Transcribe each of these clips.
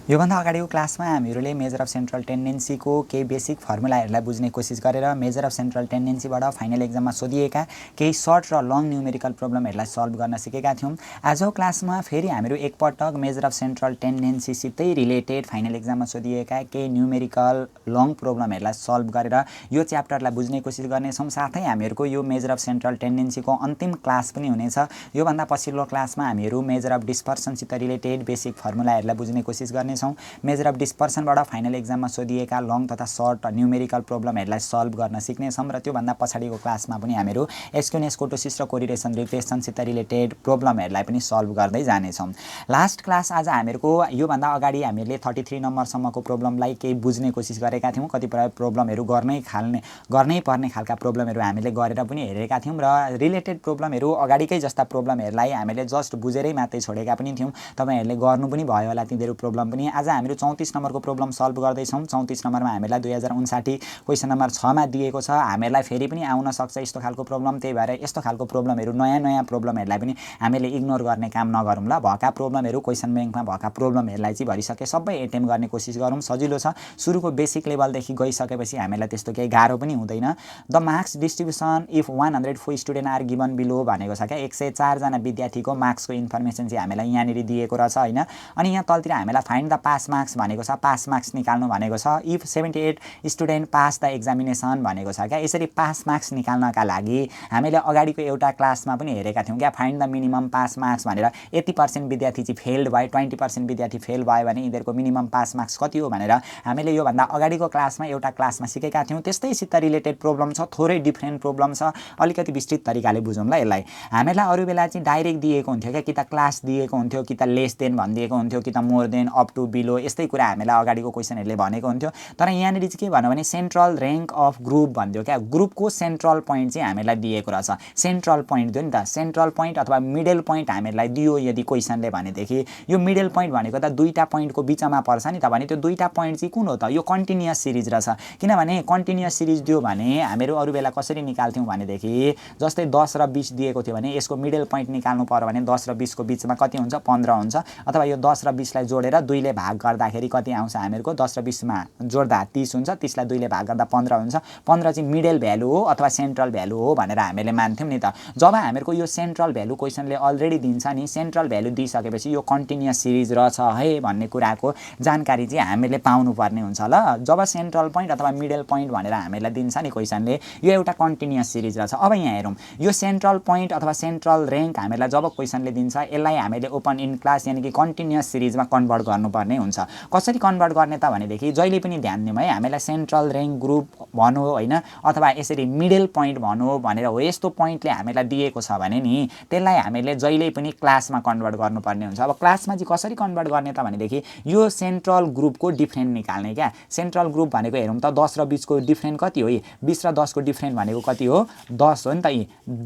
योभन्दा अगाडिको क्लासमा हामीहरूले मेजर अफ सेन्ट्रल टेन्डेन्सीको केही बेसिक फर्मुलाहरूलाई बुझ्ने कोसिस गरेर मेजर अफ सेन्ट्रल टेन्डेन्सीबाट फाइनल एक्जाममा सोधिएका केही सर्ट र लङ न्युमेरिकल प्रब्लमहरूलाई सल्भ गर्न सिकेका थियौँ। आजको क्लासमा फेरि हामीहरू एकपटक मेजर अफ सेन्ट्रल टेन्डेन्सीसितै रिलेटेड फाइनल एक्जाममा सोधिएका केही न्युमेरिकल लङ प्रब्लमहरूलाई सल्भ गरेर यो च्याप्टरलाई बुझ्ने कोसिस गर्नेछौँ। साथै हामीहरूको यो मेजर अफ सेन्ट्रल टेन्डेन्सीको अन्तिम क्लास पनि हुनेछ। योभन्दा पछिल्लो क्लासमा हामीहरू मेजर अफ डिस्पर्सनसित रिलेटेड बेसिक फर्मुलाहरूलाई बुझ्ने कोसिस गर्ने मेजर अफ डिस्पर्सनबाट फाइनल एक्जाममा सोधिएका लङ तथा सर्ट न्युमेरिकल प्रब्लमहरूलाई सल्भ गर्न सिक्नेछौँ र त्योभन्दा पछाडिको क्लासमा पनि हामीहरू एस्क्युनेस कोटोसिस र कोरिलेसन रिग्रेसनसित रिलेटेड प्रब्लमहरूलाई पनि सल्भ गर्दै जानेछौँ। लास्ट क्लास आज हामीहरूको योभन्दा अगाडि हामीले 33 नम्बरसम्मको प्रब्लमलाई केही बुझ्ने कोसिस गरेका थियौँ। कतिपय प्रब्लमहरू गर्नै पर्ने खालका प्रब्लमहरू हामीले गरेर पनि हेरेका थियौँ र रिलेटेड प्रब्लमहरू अगाडिकै जस्ता प्रब्लमहरूलाई हामीले जस्ट बुझेरै मात्रै छोडेका पनि थियौँ। तपाईँहरूले गर्नु पनि भयो होला तिनीहरू प्रब्लम पनि। आज हामीहरू 34 नम्बरको प्रब्लम सल्भ गर्दैछौँ। 34 नम्बरमा हामीलाई 2059 क्वेसन नम्बर 6मा दिएको छ। हामीहरूलाई फेरि पनि आउन सक्छ यस्तो खालको प्रब्लम, त्यही भएर यस्तो खालको प्रब्लमहरू नयाँ प्रब्लमहरूलाई पनि हामीले इग्नोर गर्ने काम नगरौँ ल। भएका प्रब्लमहरू क्वेसन ब्याङ्कमा भएका प्रब्लमहरूलाई चाहिँ भरिसके सबै एटेम्प गर्ने कोसिस गरौँ, सजिलो छ। सुरुको बेसिक लेभलदेखि गइसकेपछि हामीलाई त्यस्तो केही गाह्रो पनि हुँदैन। The marks distribution if 104 student are given below भनेको छ क्या। 104 जना विद्यार्थीको मार्क्सको इन्फर्मेसन चाहिँ हामीलाई यहाँनिर दिएको रहेछ होइन। अनि यहाँ तलतिर हामीलाई फाइन्ड द पास मार्क्स भनेको छ, पास मार्क्स निकाल्नु भनेको छ। If 78 student pass the examination भनेको छ क्या। यसरी पास मार्क्स निकाल्नका लागि हामीले अगाडिको एउटा क्लासमा पनि हेरेका थियौँ क्या। Find the minimum pass marks भनेर 80% विद्यार्थी चाहिँ फेल्ड भयो, 20% विद्यार्थी फेल भयो भने यिनीहरूको मिनिमम पास मार्क्स कति हो भनेर हामीले योभन्दा अगाडिको क्लासमा एउटा क्लासमा सिकेका थियौँ। त्यस्तैसित रिलेटेड प्रब्लम छ, थोरै डिफ्रेन्ट प्रब्लम छ। अलिकति विस्तृत तरिकाले बुझौँ ल यसलाई। हामीलाई अरू बेला चाहिँ डाइरेक्ट दिएको हुन्थ्यो क्या, कि त क्लास दिएको हुन्थ्यो, कि त लेस देन भनिदिएको हुन्थ्यो, कि त more than, up to below, यस्तै कुरा हामीलाई अगाडिको क्वेसनहरूले भनेको हुन्थ्यो। तर यहाँनिर चाहिँ के भन्यो भने सेन्ट्रल र्याङ्क अफ ग्रुप भनिदियो क्या। ग्रुपको सेन्ट्रल पोइन्ट चाहिँ हामीलाई दिएको रहेछ। सेन्ट्रल पोइन्ट दियो नि त, सेन्ट्रल पोइन्ट अथवा मिडल पोइन्ट हामीलाई दियो यदि क्वेसनले भनेदेखि यो मिडल पोइन्ट भनेको त दुईवटा पोइन्टको बिचमा पर्छ नि त। भने त्यो दुईवटा पोइन्ट चाहिँ कुन हो त? यो कन्टिन्युअस सिरिज रहेछ। किनभने कन्टिन्युअस सिरिज दियो भने हामीहरू अरू बेला कसरी निकाल्थ्यौँ भनेदेखि जस्तै 10 र 20 दिएको थियो भने यसको मिडल पोइन्ट निकाल्नु पर्यो भने 10 र 20 को बिचमा कति हुन्छ? 15 हुन्छ। अथवा यो 10 र 20 लाई जोडेर 2 ले भाग गर्दाखेरि कति आउँछ हामीहरूको? 10 र 20 मा जोड्दा 30 हुन्छ, 30 लाई 2 ले भाग गर्दा 15 हुन्छ। 15 चाहिँ मिडल भ्यालु हो अथवा सेन्ट्रल भ्यालु हो भनेर हामीले मान्थ्यौँ नि त। जब हामीहरूको यो सेन्ट्रल भ्यालु क्वेसनले अलरेडी दिन्छ नि, सेन्ट्रल भ्यालु दिइसकेपछि यो कन्टिन्युअस सिरिज रहेछ है भन्ने कुराको जानकारी चाहिँ हामीले पाउनुपर्ने हुन्छ ल। जब सेन्ट्रल पोइन्ट अथवा मिडल पोइन्ट भनेर हामीलाई दिन्छ नि क्वेसनले, यो एउटा कन्टिन्युअस सिरिज रहेछ। अब यहाँ हेरौँ, यो सेन्ट्रल पोइन्ट अथवा सेन्ट्रल र्याङ्क हामीलाई जब क्वेसनले दिन्छ यसलाई हामीले ओपन इन क्लास यानि कि कन्टिन्युअस सिरिजमा कन्भर्ट गर्नुपर्ने हुन्छ। कसरी कन्भर्ट गर्ने त भनेदेखि जहिले पनि ध्यान दिउँ है, हामीलाई सेन्ट्रल र्याङ्क ग्रुप भनौँ होइन, अथवा यसरी मिडल पोइन्ट भनौँ भनेर हो यस्तो पोइन्टले हामीलाई दिएको छ भने नि त्यसलाई हामीले जहिले पनि क्लासमा कन्भर्ट गर्नुपर्ने हुन्छ। अब क्लासमा चाहिँ कसरी कन्भर्ट गर्ने त भनेदेखि यो सेन्ट्रल ग्रुपको डिफ्रेन्ट निकाल्ने क्या। सेन्ट्रल ग्रुप भनेको हेरौँ त 10 र 20 को डिफ्रेन्ट कति हो? 20 र 10 को डिफ्रेन्ट भनेको कति हो? 10 हो नि त।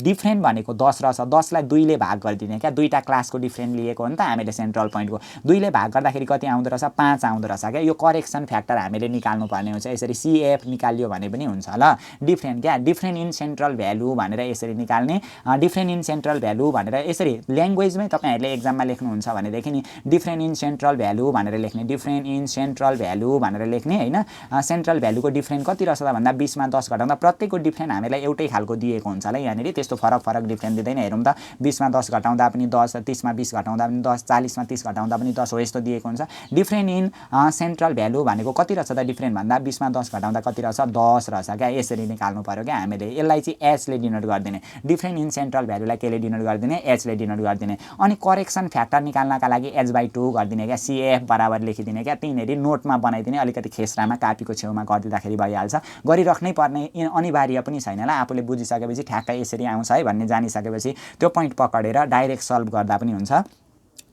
डिफ्रेन्ट भनेको 10 रहेछ। 10 लाई 2 ले भाग गरिदिने क्या। दुईवटा क्लासको डिफ्रेन्ट लिएको हो नि त हामीले सेन्ट्रल पोइन्टको। 2 ले भाग गर्दाखेरि कति आउँदो रहेछ? 5 आउँदो रहेछ क्या। यो करेक्सन फ्याक्टर हामीले निकाल्नु पर्ने हुन्छ। यसरी CF निकालियो भने पनि हुन्छ ल। डिफ्रेन्ट क्या, डिफ्रेन्ट इन सेन्ट्रल भ्यालु भनेर यसरी निकाल्ने। डिफ्रेन्ट इन सेन्ट्रल भ्यालु भनेर यसरी ल्याङ्ग्वेजमै तपाईँहरूले एक्जाममा लेख्नुहुन्छ भनेदेखि नि डिफ्रेन्ट इन सेन्ट्रल भ्यालु भनेर लेख्ने, डिफ्रेन्ट इन सेन्ट्रल भ्यालु भनेर लेख्ने होइन। सेन्ट्रल भ्यालुको डिफ्रेन्ट कति रहेछ त भन्दा 20 मा 10 घटाउँदा प्रत्येकको डिफ्रेन्ट हामीलाई एउटै खालको दिएको हुन्छ ल। यहाँनिर त्यस्तो फरक डिफ्रेन्ट दिँदैन। हेरौँ त 20 मा 10 घटाउँदा पनि 10, 30 मा 20 घटाउँदा पनि 10, 40 मा 30 घटाउँदा पनि 10 हो यस्तो दिएको हुन्छ। डिफ्रेन्ट इन सेन्ट्रल भ्यालु भनेको कति रहेछ त? डिफ्रेन्ट भन्दा 20 मा 10 घटाउँदा कति रहेछ? 10 रहेछ क्या। यसरी निकाल्नु पर्यो क्या हामीले। यसलाई चाहिँ H ले डिनोट गरिदिने। डिफ्रेन्ट इन सेन्ट्रल भ्यालुलाई के ले डिनोट गरिदिने? H ले डिनोट गरिदिने। अनि करेक्सन फ्याक्टर निकाल्नका लागि H/2 गरिदिने क्या। CF बराबर लेखिदिने क्या। तिनीहरू नोटमा बनाइदिने, अलिकति खेसरामा कापीको छेउमा गरिदिँदाखेरि भइहाल्छ। गरिराख्नै पर्ने अनिवार्य पनि छैन ल। आफूले बुझिसकेपछि ठ्याक्कै यसरी आउँछ है भन्ने जानिसकेपछि त्यो पोइन्ट पकडेर डाइरेक्ट सल्भ गर्दा पनि हुन्छ।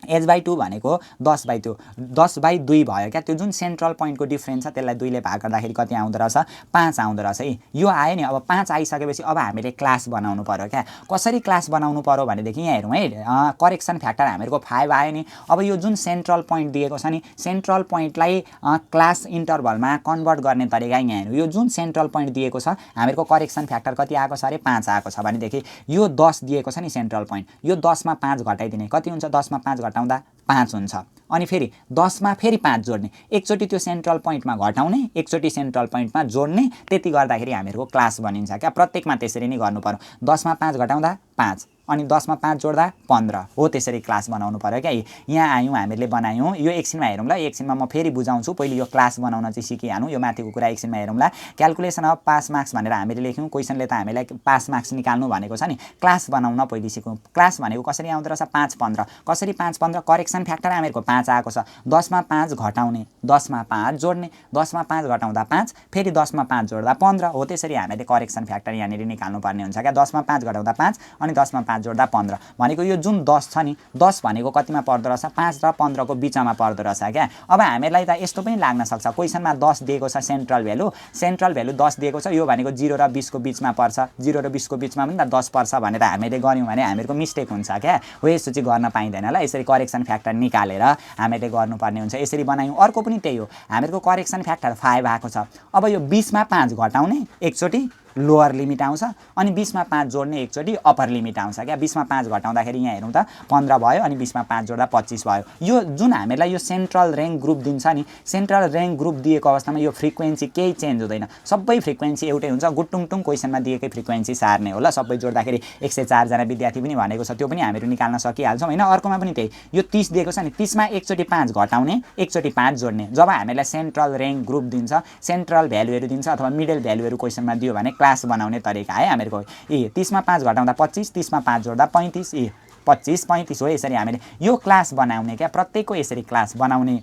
H/2 भनेको 10/2 10/2 भयो क्या। त्यो जुन सेन्ट्रल पोइन्टको डिफ्रेन्स छ त्यसलाई 2 ले भाग गर्दाखेरि कति आउँदो रहेछ? 5 आउँदो रहेछ है। यो आयो नि। अब 5 आइसकेपछि अब हामीले क्लास बनाउनु पर्यो क्या। कसरी क्लास बनाउनु पर्यो भनेदेखि यहाँ हेरौँ है, करेक्सन फ्याक्टर हामीहरूको 5 आयो नि। अब यो जुन सेन्ट्रल पोइन्ट दिएको छ नि, सेन्ट्रल पोइन्टलाई क्लास इन्टरभलमा कन्भर्ट गर्ने तरिका यहाँ हेर्नु। यो जुन सेन्ट्रल पोइन्ट दिएको छ हामीहरूको करेक्सन फ्याक्टर कति आएको छ अरे? 5 आएको छ भनेदेखि यो 10 दिएको छ नि सेन्ट्रल पोइन्ट, यो 10 मा 5 घटाइदिने कति हुन्छ? 10 मा 5 घटाउँदा 5 हुन्छ। अनि फेरि 10 मा फेरि 5 जोड्ने, एकचोटि त्यो सेन्ट्रल पोइन्टमा घटाउने, एकचोटि सेन्ट्रल पोइन्टमा जोड्ने, त्यति गर्दाखेरि हामीहरूको क्लास बनिन्छ क्या। प्रत्येकमा त्यसरी नै गर्नु पर्यो। 10 मा 5 घटाउँदा 5 अनि 10 मा 5 जोड्दा 15 हो, त्यसरी क्लास बनाउनु पर्यो क्या। यहाँ आयौँ हामीले बनायौँ, यो एकछिनमा हेरौँ ल। एकछिनमा म फेरि बुझाउँछु, पहिले यो क्लास बनाउन चाहिँ सिकिहालौँ। यो माथिको कुरा एकछिनमा हेरौँ ल। क्याल्कुलेसन अफ पास मार्क्स भनेर हामीले लेख्यौँ। क्वेसनले त हामीलाई पास मार्क्स निकाल्नु भनेको छ नि, क्लास बनाउन पहिले सिकौँ। क्लास भनेको कसरी आउँदो रहेछ? 5 15 कसरी 5 15? करेक्सन फ्याक्टर हामीहरूको 5 आएको छ। 10 मा 5 घटाउने, 10 मा 5 जोड्ने, 10 मा 5 घटाउँदा 5, फेरि 10 मा 5 जोड्दा 15 हो। त्यसरी हामीले करेक्सन फ्याक्टर यहाँनिर निकाल्नु पर्ने हुन्छ क्या। 10 मा 5 घटाउँदा 5 अनि 10 मा 5 जोड्दा 15 भनेको यो जुन 10 छ नि, 10 भनेको कतिमा पर्दो रहेछ? 5 र 15 को बिचमा पर्दो रहेछ क्या। अब हामीलाई त यस्तो पनि लाग्न सक्छ, क्वेसनमा 10 दिएको छ सेन्ट्रल भ्यालु, सेन्ट्रल भ्यालु 10 दिएको छ, यो भनेको 0 र 20 को बिचमा पर्छ, 0 र 20 को बिचमा पनि त 10 पर्छ भनेर हामीले गऱ्यौँ भने हामीहरूको मिस्टेक हुन्छ क्या। हो, यसो चाहिँ गर्न पाइँदैन ल। यसरी करेक्सन फ्याक्टर निकालेर हामीले गर्नुपर्ने हुन्छ। यसरी बनायौँ। अर्को पनि त्यही हो, हामीहरूको करेक्सन फ्याक्टर 5 आएको छ। अब यो 20 मा 5 घटाउने एकचोटि लोअर लिमिट आउँछ अनि 20 मा 5 जोड्ने एकचोटि अप्पर लिमिट आउँछ क्या। 20 मा 5 घटाउँदाखेरि यहाँ हेरौँ त 15 भयो अनि 20 मा 5 जोड्दा 25 भयो। यो जुन हामीलाई यो सेन्ट्रल र्याङ्क ग्रुप दिन्छ नि, सेन्ट्रल र्याङ्क ग्रुप दिएको अवस्थामा यो फ्रिक्वेन्सी केही चेन्ज हुँदैन, सबै फ्रिक्वेन्सी एउटै हुन्छ। गुटुङटुङ क्वेसनमा दिएकै फ्रिक्वेन्सी सार्ने हो ल। सबै जोड्दाखेरि 104 जना विद्यार्थी पनि भनेको छ, त्यो पनि हामीहरू निकाल्न सकिहाल्छौँ होइन। अर्कोमा पनि त्यही, यो 30 दिएको छ नि, 30 मा एकचोटि 5 घटाउने, एकचोटि 5 जोड्ने। जब हामीलाई सेन्ट्रल र्याङ्क ग्रुप दिन्छ, सेन्ट्रल भ्यालुहरू दिन्छ अथवा मिडल भ्यालुहरू क्वेसनमा दियो भने क्लास बनाउने तरिका है हामीहरूको। 30 मा 5 घटाउँदा 25, 30 मा 5 जोड्दा 35, 25 35 हो। यसरी हामीले यो क्लास बनाउने क्या, प्रत्येकको यसरी क्लास बनाउने।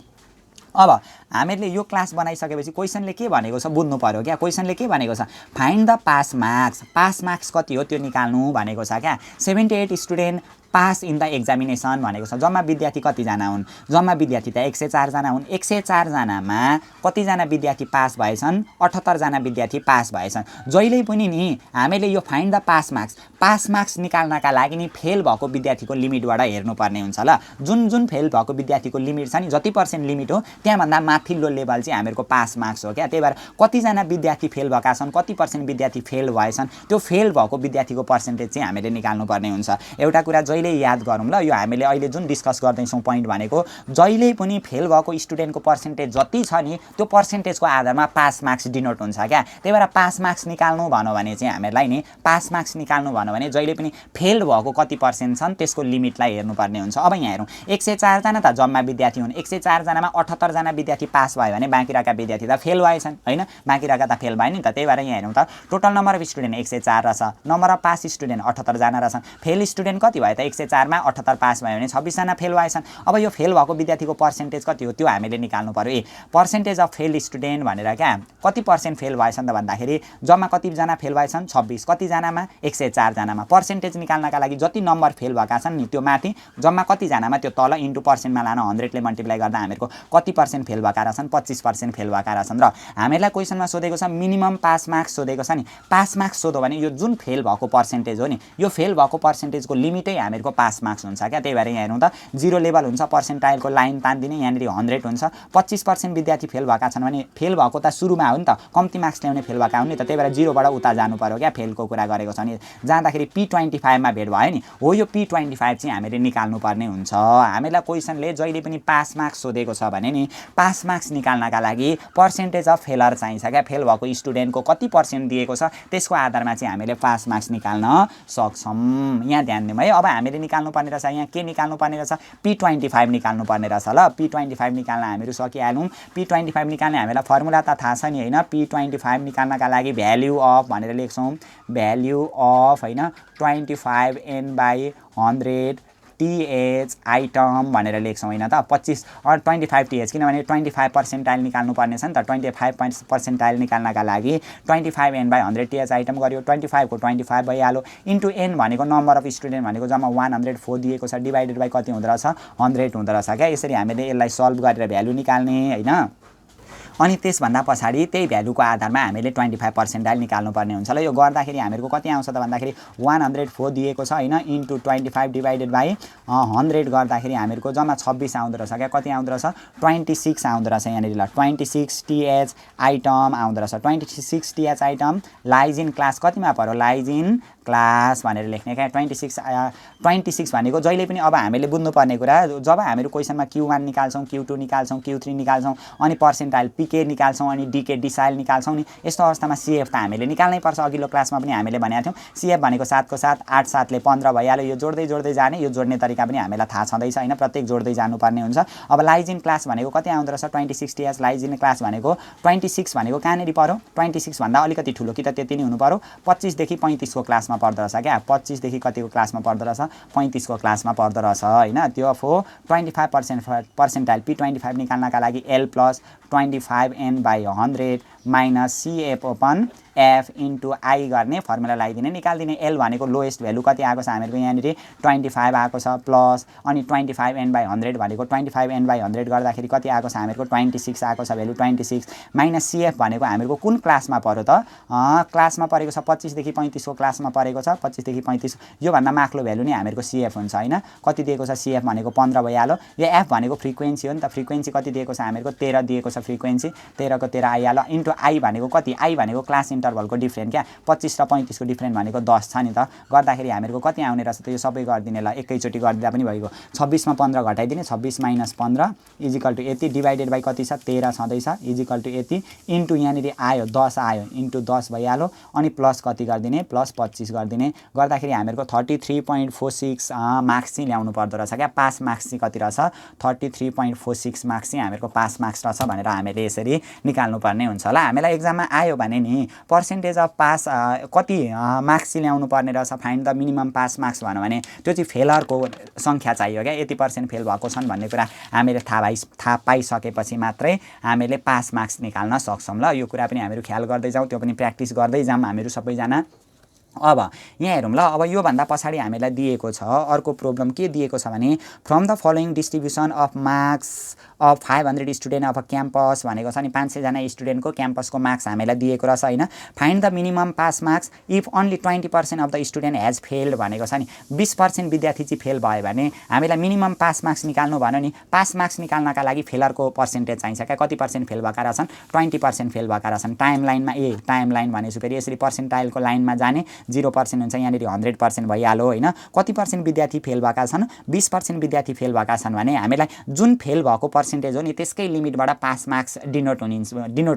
अब हामीले यो क्लास बनाइसकेपछि क्वेसनले के भनेको छ बुझ्नु पर्यो क्या। क्वेसनले के भनेको छ? Find the pass marks, pass marks कति हो त्यो निकाल्नु भनेको छ क्या। 78 student pass in the examination भनेको छ। जम्मा विद्यार्थी कतिजना हुन्? जम्मा विद्यार्थी त 104 जना हुन्। 104 जनामा कतिजना विद्यार्थी पास भएछन्? 78 जना विद्यार्थी पास भएछन्। जहिले पनि नि हामीले यो find the pass marks, pass marks निकाल्नका लागि नि फेल भएको विद्यार्थीको लिमिटबाट हेर्नुपर्ने हुन्छ ल। जुन जुन फेल भएको विद्यार्थीको लिमिट छ नि, जति पर्सेन्ट लिमिट हो त्यहाँभन्दा माथिल्लो लेभल चाहिँ हामीहरूको पास मार्क्स हो क्या। त्यही भएर कतिजना विद्यार्थी फेल भएका छन्, कति पर्सेन्ट विद्यार्थी फेल भएछन्, त्यो फेल भएको विद्यार्थीको पर्सेन्टेज चाहिँ हामीले निकाल्नुपर्ने हुन्छ। एउटा कुरा जहिले याद गरौँ ल, यो हामीले अहिले जुन डिस्कस गर्दैछौँ पोइन्ट भनेको, जहिले पनि फेल भएको स्टुडेन्टको पर्सेन्टेज जति छ नि त्यो पर्सेन्टेजको आधारमा पास मार्क्स डिनोट हुन्छ क्या। त्यही भएर पास मार्क्स निकाल्नु भन्यो भने चाहिँ हामीलाई नि पास मार्क्स निकाल्नु भन्यो भने जहिले पनि फेल भएको कति पर्सेन्ट छन् त्यसको लिमिटलाई हेर्नुपर्ने हुन्छ। अब यहाँ हेरौँ, 104 जना त जम्मा विद्यार्थी हुन्। 104 जनामा 78 जना विद्यार्थी पास भयो भने बाँकी रहेका विद्यार्थी त फेल भएछन् होइन, बाँकी रहेका त फेल भयो नि त। त्यही भएर यहाँ हेरौँ त, टोटल नम्बर अफ स्टुडेन्ट 104 रहेछ, नम्बर अफ पास स्टुडेन्ट 78 जना रहेछन्। फेल स्टुडेन्ट कति भयो त? 104 मा 78 पास भयो भने 26 जना फेल भएछन्। अब यो फेल भएको विद्यार्थीको पर्सेन्टेज कति हो त्यो हामीले निकाल्नु पर्यो। पर्सेन्टेज अफ फेल स्टुडेन्ट भनेर क्या, कति पर्सेन्ट फेल भएछन् त भन्दाखेरि जम्मा कतिजना फेल भएछन्? 26। कतिजनामा? 104 जनामा। पर्सेन्टेज निकाल्नका लागि जति नम्बर फेल भएका छन् नि त्यो माथि, जम्मा कतिजनामा त्यो तल इन्टु पर्सेन्टमा लान 100 ले मल्टिप्लाई गर्दा हामीहरूको कति पर्सेन्ट फेल भएका रहेछन्? 25% फेल भएका रहेछन्। र हामीलाई क्वेसनमा सोधेको छ मिनिमम पास मार्क्स सोधेको छ नि, पास मार्क्स सोध्यो भने यो जुन फेल भएको पर्सेन्टेज हो नि, यो फेल भएको पर्सेन्टेजको लिमिटै हामीहरूको पास मार्क्स हुन्छ क्या। त्यही भएर यहाँ हेरौँ त, 0 लेभल हुन्छ, पर्सेन्टाइलको लाइन तान्दिने, यहाँनिर 100 हुन्छ। 25% विद्यार्थी फेल भएका छन् भने फेल भएको त सुरुमा हो नि त, कम्ती मार्क्स ल्याउने फेल भएका हुन् नि त। त्यही भएर 0 बाट उता जानु पर्यो क्या। फेलको कुरा गरेको छ नि, जाँदाखेरि P25 मा भेट भयो नि हो, यो P25 चाहिँ हामीले निकाल्नु पर्ने हुन्छ। हामीलाई क्वेसनले जहिले पनि पास मार्क्स सोधेको छ भने नि पास मार्क्स निकाल्नका लागि पर्सेन्टेज अफ फेलर चाहिन्छ क्या। फेल भएको स्टुडेन्टको कति पर्सेन्ट दिएको छ त्यसको आधारमा चाहिँ हामीले पास मार्क्स निकाल्न सक्छौँ। यहाँ ध्यान दिउँ है। अब हामीले निकाल्नु पर्ने रहेछ, यहाँ के निकाल्नु पर्ने रहेछ? P25 निकाल्नु पर्ने रहेछ ल। P25 निकाल्न हामीहरू सकिहालौँ। P25 निकाल्ने हामीलाई फर्मुला त थाहा छ नि होइन। P25 निकाल्नका लागि भ्याल्यु अफ भनेर लेख्छौँ, भ्याल्यु अफ होइन 25n/100 TH आइटम भनेर लेख्छौँ होइन त। 25 TH, किनभने 25 पर्सेन्टाइल निकाल्नु पर्ने छ नि त। 25 पर्सेन्टाइल निकाल्नका लागि 25n/100 TH आइटम गऱ्यो। 25 को 25 भइहाल्यो, इन्टु n भनेको नम्बर अफ स्टुडेन्ट भनेको जम्मा 104 दिएको छ, डिभाइडेड बाई कति हुँदो रहेछ? 100 हुँदो रहेछ क्या। यसरी हामीले यसलाई सल्भ गरेर भ्यालु निकाल्ने होइन। अनि त्यसभन्दा पछाडि त्यही भ्यालुको आधारमा हामीले 25 पर्सेन्टाइल निकाल्नुपर्ने हुन्छ ल। यो गर्दाखेरि हामीहरूको कति आउँछ त भन्दाखेरि 104 दिएको छ होइन, इन्टु 25 डिभाइडेड बाई 100 गर्दाखेरि हामीहरूको जम्मा 26 आउँदो रहेछ क्या। कति आउँदो रहेछ? 26 आउँदो रहेछ यहाँनिर ल। 26 TH आइटम आउँदो रहेछ। 26 TH item lies in class कतिमा पर्यो? लाइज इन क्लास भनेर लेख्ने क्या 26 भनेको जहिले पनि अब हामीले बुझ्नुपर्ने कुरा जब हामीहरू क्वेसनमा Q1 निकाल्छौँ Q2 निकाल्छौँ Q3 निकाल्छौँ अनि पर्सेन्टाइल PK निकाल्छौँ अनि DK डिसाइल निकाल्छौँ नि यस्तो अवस्थामा CF त हामीले निकाल्नै पर्छ अघिल्लो क्लासमा पनि हामीले भनेका थियौँ CF भनेको 7 को 7 8 7 ले 15 भइहाल्यो यो जोड्दै जाने यो जोड्ने तरिका पनि हामीलाई थाहा छँदैछ हैन प्रत्येक जोड्दै जानुपर्ने हुन्छ अब लाइजिन क्लास भनेको कति आउँदो रहेछ 26 TS लाइजिन क्लास भनेको 26 भनेको कहाँनेरि पर्यो 26 भन्दा अलिकति ठुलो कि त त्यति नै हुनु पर्यो 25 देखि 35 को क्लासमा पर्दो रहेछ क्या 25 देखि कतिको क्लासमा पर्दो रहेछ 35 को क्लासमा पर्दो रहेछ हैन त्यो फो 25% पर्सेन्टाइल P25 निकाल्नका लागि L + 25n/100 - CF upon F into I गर्ने फर्मुला लगाइदिने निकाल्दिने L भनेको लोएस्ट भ्यालु कति आएको छ हामीहरुको यहाँनेरि 25 आएको छ प्लस अनि 25n/100 भनेको 25n/100 गर्दाखेरि कति आएको छ हामीहरुको 26 आएको छ भ्यालु 26 माइनस CF भनेको हामीहरुको कुन क्लासमा पर्यो त क्लासमा परेको छ 25 देखि 35 को क्लासमा परेको छ 25 देखि 35 यो भन्दा माथिल्लो भ्यालु नै हामीहरुको CF हुन्छ हैन कति दिएको छ CF भनेको 15 भइहाल्यो यो F भनेको फ्रिक्वेन्सी हो नि त फ्रिक्वेन्सी कति दिएको छ हामीहरुको 13 दिएको छ फ्रिक्वेन्सी 13 को 13 आइहाल्यो इन्टु I भनेको कति I भनेको क्लास इन्टरभलको डिफरेन्ट क्या 25 र 35 को डिफरेन्ट भनेको 10 छ नि त गर्दाखेरि हामीहरुको कति आउने रहेछ त यो सबै गर्दिने ल एकैचोटी गर्दिदा पनि भइगयो 26 मा 15 घटाइदिने 26 - 15 इक्वल टु यति डिवाइडेड बाइ कति छ 13 छँदैछ इक्वल टु यति इन्टु यहाँनेरि आयो 10 आयो इन्टु 10 भइहाल्यो अनि प्लस कति गर्दिने प्लस 25 गर्दिने गर्दाखेरि हामीहरुको 33.46 मार्क्स चाहिँ ल्याउनु पर्दो रहेछ क्या पास मार्क्स चाहिँ कति रहेछ 33.46 मार्क्स चाहिँ हामीहरुको पास मार्क्स रहेछ भनेर हामीले यसरी निकाल्नु पर्ने हुन्छ ल हामीलाई एक्जाममा आयो भने नि पर्सेन्टेज अफ पास कति मार्क्स चाहिँ ल्याउनु पर्ने रहेछ find the minimum pass marks भन्यो भने त्यो चाहिँ फेलरको संख्या चाहियो क्या यति % फेल भएको छन् भन्ने कुरा हामीले थाहा पाइसकेपछि मात्रै हामीले पास मार्क्स निकाल्न सक्छौं ल यो कुरा पनि हामीहरु ख्याल गर्दै जाउँ त्यो पनि प्र्याक्टिस गर्दै जाम हामीहरु सबैजना अब यहाँ हेरौँ ल अब यो भन्दा पछाडी हामीलाई दिएको छ अर्को प्रब्लम के दिएको छ भने from the following distribution of marks of 500 student of a campus भनेको छ नि 500 जना स्टुडेन्टको क्याम्पसको मार्क्स हामीलाई दिएको रहेछ हैन find the minimum pass marks if only 20% of the student has failed भनेको छ नि 20% विद्यार्थी चाहिँ फेल भयो भने हामीलाई मिनिमम पास मार्क्स निकाल्नु भन्यो नि पास मार्क्स निकाल्नका लागि फेलरको पर्सेन्टेज चाहिन्छ क्या कति % फेल भएका रहेछन् 20% फेल भएका रहेछन् टाइमलाइनमा टाइमलाइन भनेपछि फेरि यसरी पर्सेन्टाइलको लाइनमा जाने 0% हुन्छ यहाँनेरि 100% भइहाल्यो हैन कति % विद्यार्थी फेल भएका छन् 20% विद्यार्थी फेल भएका छन् भने हामीलाई जुन फेल भएको पर्सेन्टेज हो नि त्यसकै लिमिटबाट पास मार्क्स डिनोट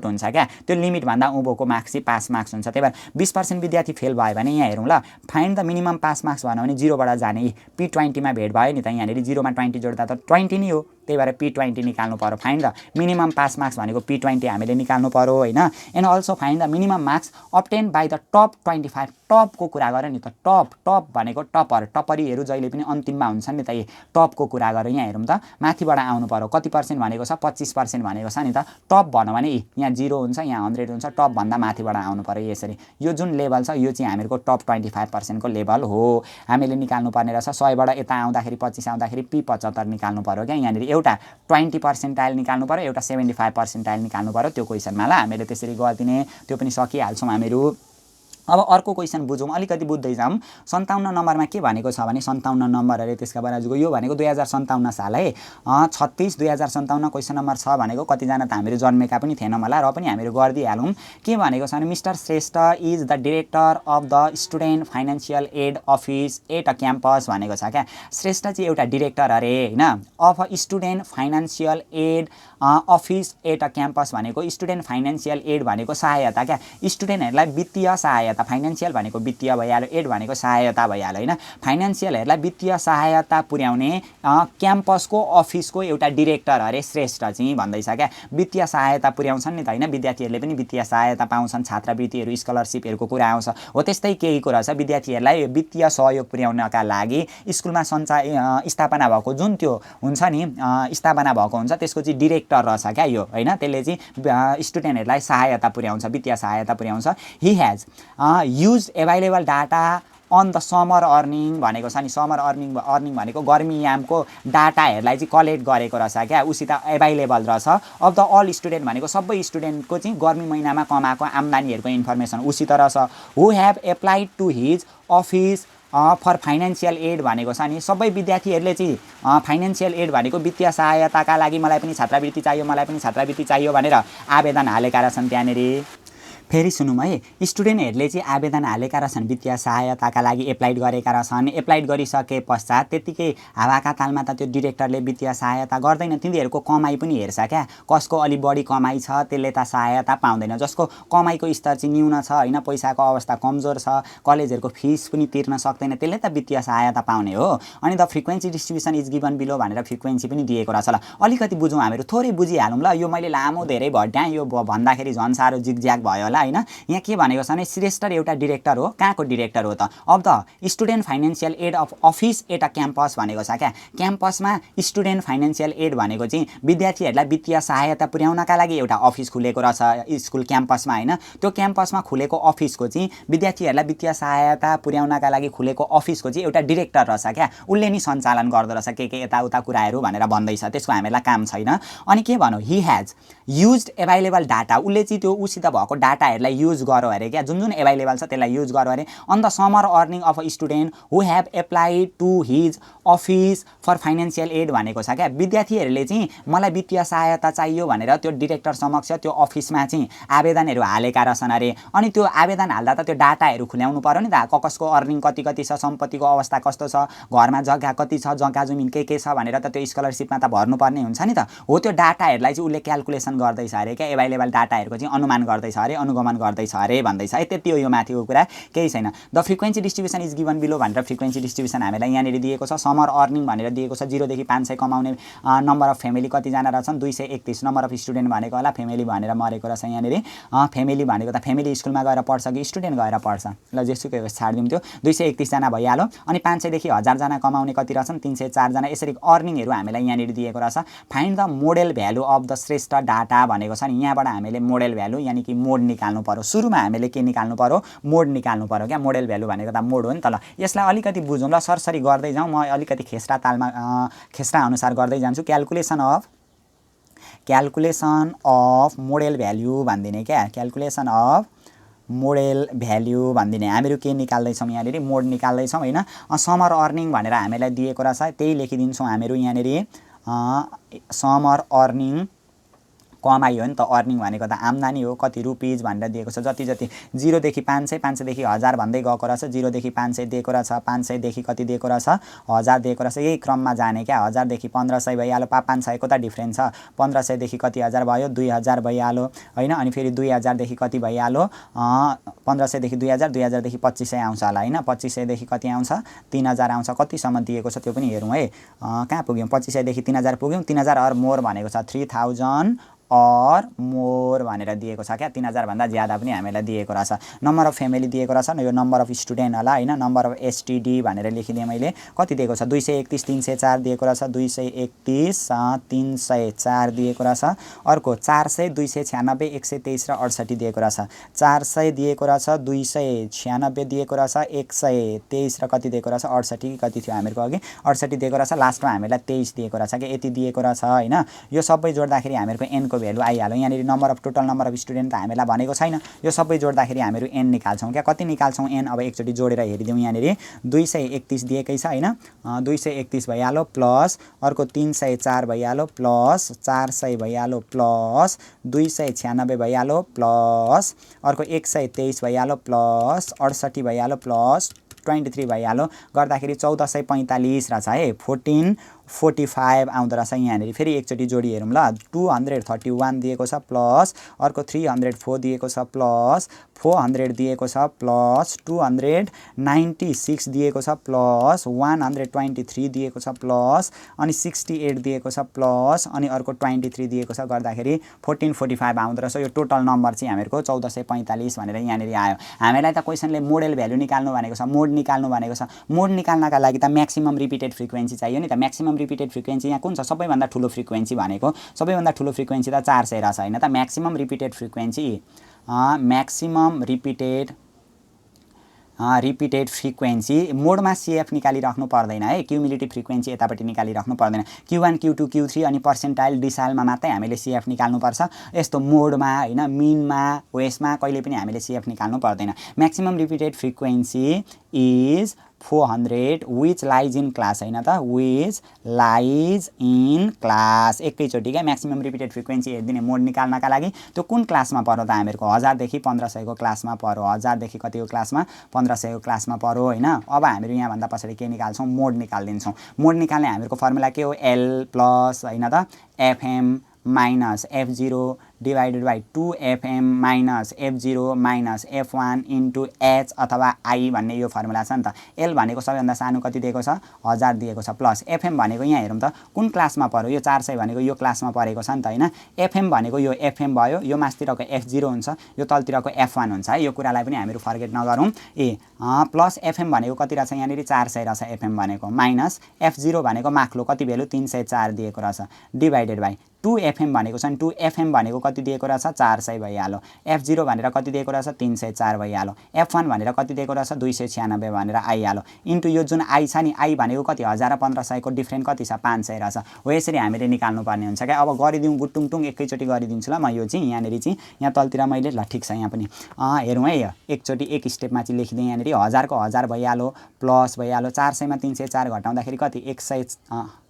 हुन्छ क्या त्यो लिमिट भन्दा उँभोको मार्क्स चाहिँ पास मार्क्स हुन्छ त्यही भएर 20% विद्यार्थी फेल भयो भने यहाँ हेरौँ ल find the minimum pass marks भन्यो भने 0 बाट जाने P20 मा भेट भयो नि त यहाँनेरि 0 मा 20 जोड्दा त 20 नै हो त्यही भएर P20 निकाल्नु पर्यो find the minimum pass marks भनेको P20 हामीले निकाल्नु पर्यो हैन and also find the minimum marks obtain by the top 25 टपको कुरा गरे नि त टप भनेको टपरीहरु जहिले पनि अन्तिममा हुन्छन् नि त टपको कुरा गरे यहाँ हेरौँ त माथिबाट आउनु पर्यो कति % भनेको छ 25% भनेको छ नि त टप भन्नु भने यहाँ 0 हुन्छ यहाँ 100 हुन्छ टप भन्दा माथिबाट आउनु पर्यो यसरी यो जुन लेभल छ यो चाहिँ हामीहरुको टप 25% को लेभल हो हामीले निकाल्नु पर्ने रहेछ 100 बाट यता आउँदाखेरि 25 आउँदाखेरि P75 निकाल्नु पर्यो क्या यहाँनेरि एउटा 20% निकाल्नु पर्यो एउटा 75% निकाल्नु पर्यो त्यो क्वेशनमा ल हामीले त्यसरी गर्दिने त्यो पनि सकिहाल्छौं हामीहरु अब अर्को क्वेशन बुझौं अलिकति बुझ्दै जाम 57 नम्बरमा के भनेको छ भने 57 नम्बर अरे त्यसका बराजुको यो भनेको 2057 साल है 36 2057 क्वेशन नम्बर 6 भनेको कति जना त हामीहरु जन्मेका पनि थिएनौं होला र पनि हामीहरु गर्दिहालौं के भनेको छ भने mister Shrestha is the director of the student financial aid office at a campus भनेको छ क्या श्रेष्ठ चाहिँ एउटा डाइरेक्टर अरे हैन of a student financial aid office at a campus भनेको स्टुडेन्ट फाइनान्शियल एड भनेको सहायता क्या स्टुडेन्टहरुलाई वित्तीय सहायता फाइनान्शियल भनेको वित्तीय भइहाल्यो एड भनेको सहायता भइहाल्यो हैन फाइनान्शियलहरुलाई वित्तीय सहायता पुर्याउने क्याम्पसको अफिसको एउटा डाइरेक्टर अरे श्रेष्ठ चाहिँ भन्दैछ क्या वित्तीय सहायता पुर्याउँछन् नि त हैन विद्यार्थीहरुले पनि वित्तीय सहायता पाउँछन् छात्रवृत्तिहरु स्कलरशिपहरुको कुरा आउँछ हो त्यस्तै केही कुरा छ विद्यार्थीहरुलाई वित्तीय सहयोग पुर्याउनका लागि स्कुलमा स्थापना भएको जुन त्यो हुन्छ नि स्थापना भएको हुन्छ त्यसको चाहिँ डाइरेक्टर रहेछ क्या यो हैन त्यसले चाहिँ स्टुडेन्टहरुलाई सहायता पुर्याउँछ वित्तीय सहायता पुर्याउँछ he has used available data on the summer earning भनेको छ नि समर अर्निङ भनेको गर्मी यामको डाटाहरुलाई चाहिँ कलेक्ट गरेको रहेछ क्या उसित अवेलेबल रहेछ अफ द अल स्टुडेन्ट भनेको सबै स्टुडेन्टको चाहिँ गर्मी महिनामा कमाएको आम्दानीहरुको इन्फर्मेसन उसित रहेछ who have applied to his office for financial aid भनेको छ नि सबै विद्यार्थीहरुले चाहिँ फाइनान्शियल एड भनेको वित्तीय सहायताका लागि मलाई पनि छात्रवृत्ति चाहियो भनेर आवेदन हालेका रहेछन् त्यहाँनेरि फेरि सुनौँ है, स्टुडेन्टहरूले चाहिँ आवेदन हालेका रहेछन् वित्तीय सहायताका लागि एप्लाइड गरेका रहेछन्। एप्लाइड गरिसके पश्चात त्यत्तिकै हावाका तालमा त त्यो डिरेक्टरले वित्तीय सहायता गर्दैन, तिनीहरूको कमाइ पनि हेर्छ क्या। कसको अलि बढी कमाइ छ त्यसले त सहायता पाउँदैन, जसको कमाइको स्तर चाहिँ न्यून छ होइन, पैसाको अवस्था कमजोर छ, कलेजहरूको फिस पनि तिर्न सक्दैन, त्यसले त वित्तीय सहायता पाउने हो। अनि the frequency distribution is given below भनेर फ्रिक्वेन्सी पनि दिएको रहेछ। ल अलिकति बुझौँ, हामीहरू थोरै बुझिहालौँ ल। यो मैले लामो धेरै भट्याएँ, यो भन्दाखेरि झन् साह्रो जिगज्याग भयो होला होइन। यहाँ के भनेको छ भने श्रेष्ठ एउटा डिरेक्टर हो। कहाँको डिरेक्टर हो त? Of the student financial aid of office at a campus भनेको छ क्या। क्याम्पसमा स्टुडेन्ट फाइनेन्सियल एड भनेको चाहिँ विद्यार्थीहरूलाई वित्तीय सहायता पुर्याउनका लागि एउटा अफिस खुलेको रहेछ स्कुल क्याम्पसमा होइन। त्यो क्याम्पसमा खुलेको अफिसको चाहिँ विद्यार्थीहरूलाई वित्तीय सहायता पुर्याउनका लागि खुलेको अफिसको चाहिँ एउटा डिरेक्टर रहेछ क्या। उसले नि सञ्चालन गर्दो रहेछ के यताउता कुराहरू भनेर भन्दैछ, त्यसको हामीलाई काम छैन। अनि के भनौँ, he has used available data, उसले चाहिँ त्यो उसित भएको डाटाहरूलाई युज गर्यो अरे क्या, जुन जुन एभाइलेबल छ त्यसलाई युज गर्यो अरे। On the summer earning of a student who have applied to his office for financial aid भनेको छ क्या। विद्यार्थीहरूले चाहिँ मलाई वित्तीय सहायता चाहियो भनेर त्यो डिरेक्टर समक्ष त्यो अफिसमा चाहिँ आवेदनहरू हालेका रहेछन् अरे। अनि त्यो आवेदन हाल्दा त त्यो डाटाहरू खुल्याउनु पर्यो नि त, कसको अर्निङ कति कति छ, सम्पत्तिको अवस्था कस्तो छ, घरमा जग्गा कति छ, जग्गा जमिन के छ भनेर त त्यो स्कलरसिपमा त भर्नुपर्ने हुन्छ नि त। हो त्यो डाटाहरूलाई चाहिँ उसले क्यालकुलेसन गर्दैछ अरे क्या, एभाइलेबल डाटाहरूको चाहिँ अनुमान गर्दैछ अरे, अनुगमन गर्दैछ अरे भन्दैछ है। त्यति हो यो माथिको कुरा, केही छैन। The frequency distribution is given below भनेर फ्रिक्वेन्सी डिस्ट्रिब्युसन हामीलाई यहाँनिर दिएको छ। समर अर्निङ भनेर दिएको छ 0 देखि 500 कमाउने नम्बर अफ फ्यामिली कतिजना रहेछन् 231। नम्बर अफ स्टुडेन्ट भनेको होला, फ्यामिली भनेर मरेको रहेछ यहाँनिर। फ्यामिली भनेको त फ्यामिली स्कुलमा गएर पढ्छ कि स्टुडेन्ट गएर पढ्छ, ल जेसुकै होस् छाडिदिउँ त्यो। 231 जना भइहाल्यो। अनि 500 देखि 1000 जना कमाउने कति रहेछन् 304 जना। यसरी अर्निङहरू हामीलाई यहाँनिर दिएको रहेछ। Find the model value of the Shrestha data भनेको छ नि। यहाँबाट हामीले मोडेल भ्यालु यानि कि मोड निकाल्नु पर्यो। सुरुमा हामीले के निकाल्नु पर्यो, मोड निकाल्नु पर्यो क्या। मोडेल भ्यालु भनेको त मोड हो नि त। ल यसलाई अलिकति बुझौँ ल, सरसरी गर्दै जाउँ, म अलिकति खेस्रा तालमा खेस्रा अनुसार गर्दै जान्छु। क्यालकुलेसन अफ मोडेल भ्यालु भनिदिने क्या, क्यालकुलेसन अफ मोडेल भ्याल्यु भनिदिने। हामीहरू के निकाल्दैछौँ यहाँनिर, मोड निकाल्दैछौँ होइन। समर अर्निङ भनेर हामीलाई दिएको रहेछ, त्यही लेखिदिन्छौँ हामीहरू यहाँनिर। समर अर्निङ कमाइ हो नि त, अर्निङ भनेको त आम्दानी हो। कति रुपिज भनेर दिएको छ, जति जति 0 देखि 500, 500 देखि 1000 भन्दै गएको रहेछ। 0 देखि 500 दिएको रहेछ, 500 देखि कति दिएको रहेछ 1000 दिएको रहेछ। यही क्रममा जाने क्या। 1000 देखि 1500 भइहाल्यो, 500 को त डिफ्रेन्स छ। 1500 देखि कति हजार भयो, 2000 भइहाल्यो होइन। अनि फेरि 2000 देखि कति भइहाल्यो, 1500 देखि 2000, 2000 देखि 2500 आउँछ होला होइन। 2500 देखि कति आउँछ, 3000 आउँछ। कतिसम्म दिएको छ त्यो पनि हेरौँ है। कहाँ पुग्यौँ, 2500 देखि 3000 पुग्यौँ। 3000 अर मोर भनेको छ 3000 और मोर भनेर दिएको छ क्या। 3000 भन्दा ज्यादा पनि हामीलाई दिएको रहेछ। नम्बर अफ फ्यामिली दिएको रहेछ, यो नम्बर अफ स्टुडेन्ट होला होइन। नम्बर अफ एसटिडी भनेर लेखिदिएँ मैले। कति दिएको छ, 231, 304 दिएको रहेछ। 231, 304 दिएको रहेछ। अर्को 400, 296, 123 र 68 दिएको रहेछ। 400 दिएको रहेछ, 296 दिएको रहेछ, 123 र कति दिएको रहेछ 68 कति थियो हामीहरूको अघि 68 दिएको रहेछ। लास्टमा हामीलाई 23 दिएको रहेछ कि यति दिएको रहेछ होइन। यो सबै जोड्दाखेरि हामीहरूको एनको भ्यालु आइहाल्यो। यहाँनिर number of total number of student त हामीलाई भनेको छैन। यो सबै जोड्दाखेरि हामीहरू एन निकाल्छौँ क्या। कति निकाल्छौँ एन, अब एकचोटि जोडेर हेरिदिउँ। यहाँनिर 231 दिएकै छ होइन। 231 भइहाल्यो प्लस अर्को 304 भइहाल्यो प्लस 400 भइहाल्यो प्लस 296 भइहाल्यो प्लस अर्को 123 भइहाल्यो प्लस 68 भइहाल्यो प्लस 23 भइहाल्यो। गर्दाखेरि 1445 रहेछ है। 1445 आउँदो रहेछ यहाँनिर। फेरि एकचोटि जोडी हेरौँ ल। 231 दिएको छ प्लस अर्को 304 दिएको छ प्लस 400 दिएको छ प्लस 296 दिएको छ प्लस 123 दिएको छ प्लस अनि 68 दिएको छ प्लस अनि अर्को 23 दिएको छ। गर्दाखेरि 1445 आउँदो रहेछ। यो टोटल नम्बर चाहिँ हामीहरूको 1445 भनेर यहाँनिर आयो। हामीलाई त क्वेसनले मोडेल भ्यालु निकाल्नु भनेको छ, मोड निकाल्नु भनेको छ। मोड निकाल्नका लागि त म्याक्सिमम रिपिटेड फ्रिक्वेन्सी चाहियो नि त। म्याक्सिमम रिपिटेड फ्रिक्वेन्सी यहाँ कुन छ, सबैभन्दा ठुलो फ्रिक्वेन्सी भनेको, सबैभन्दा ठुलो फ्रिक्वेन्सी त 400 रहेछ होइन त। Maximum repeated frequency, maximum repeated frequency मोडमा सिएफ निकालिराख्नु पर्दैन है। क्युमुलेटिभ फ्रिक्वेन्सी यतापट्टि निकालिराख्नु पर्दैन। Q1 Q2 Q3 अनि पर्सेन्टाइल डिसाइलमा मात्रै हामीले सिएफ निकाल्नुपर्छ। यस्तो मोडमा होइन, मिनमा, वेस्टमा कहिले पनि हामीले सिएफ निकाल्नु पर्दैन। Maximum repeated frequency is 400 which lies in class होइन त विच लाइज इन क्लास एकैचोटि क्या म्याक्सिमम रिपिटेड फ्रिक्वेन्सी हेरिदिने मोड निकाल्नका लागि त्यो कुन क्लासमा पर्यो त हामीहरूको 1000 देखि 1500 को क्लासमा पर्यो 1000 देखि कतिको क्लासमा 1500 को क्लासमा पर्यो होइन अब हामीहरू यहाँभन्दा पछाडि के निकाल्छौँ मोड निकाल्दिन्छौँ मोड निकाल्ने हामीहरूको फर्मुला के हो एल प्लस होइन त FM minus F0 divided by 2FM minus F0 minus F1 into H अथवा I भन्ने यो फर्मुला छ नि त L भनेको सबैभन्दा सानो कति दिएको छ 1000 दिएको छ प्लस FM भनेको यहाँ हेरौँ त कुन क्लासमा पर्यो यो 400 भनेको यो क्लासमा परेको छ नि त होइन FM भनेको यो FM भयो यो मास्तिरको F0 हुन्छ यो तलतिरको F1 हुन्छ है यो कुरालाई पनि हामीहरू फर्गेट नगरौँ प्लस FM भनेको कति रहेछ यहाँनिर 400 रहेछ FM भनेको माइनस F0 भनेको माथिल्लो कति भेल्यु 304 दिएको रहेछ डिवाइडेड बाई 2FM भनेको छ नि 2FM भनेको कति दिएको रहेछ 400 भइहाल्यो F0 भनेर कति दिएको रहेछ 304 भइहाल्यो F1 भनेर कति दिएको रहेछ 296 भनेर आइहाल्यो इन्टु यो जुन I छ नि I भनेको कति 1000 र 1500 को डिफ्रेन्ट कति छ 500 रहेछ हो यसरी हामीले निकाल्नु पर्ने हुन्छ क्या अब गरिदिउँ गुटुङटुङ एकैचोटि गरिदिन्छु ल म यो चाहिँ यहाँनिर चाहिँ यहाँ तलतिर मैले ल ठिक छ यहाँ पनि हेरौँ है एकचोटि एक स्टेपमा चाहिँ लेखिदिएँ यहाँनिर 1000 को 1000 भइहाल्यो प्लस भइहाल्यो 400 मा 304 घटाउँदाखेरि कति